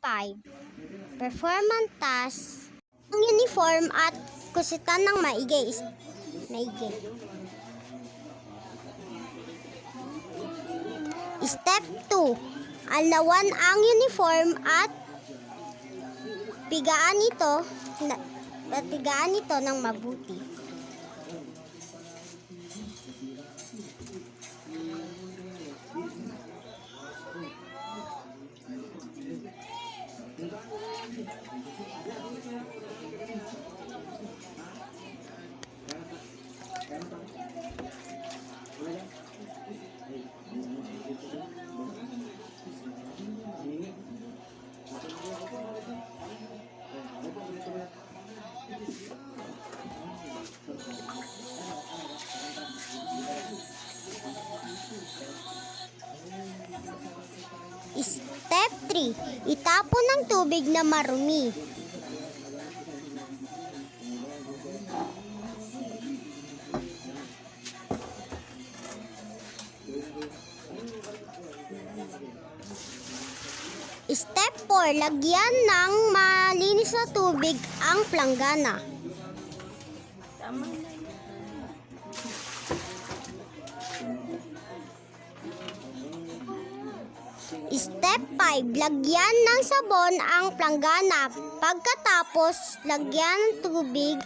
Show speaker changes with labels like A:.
A: 5. Performance task. Ang uniform at kusitan ng maigi. Step 2. Alawan ang uniform at pigaan ito ng mabuti. Step 3. Itapon ng tubig na marumi. Step 4. Lagyan ng malinis na tubig ang planggana. Step 5. Lagyan ng sabon ang planggana. Pagkatapos, lagyan ng tubig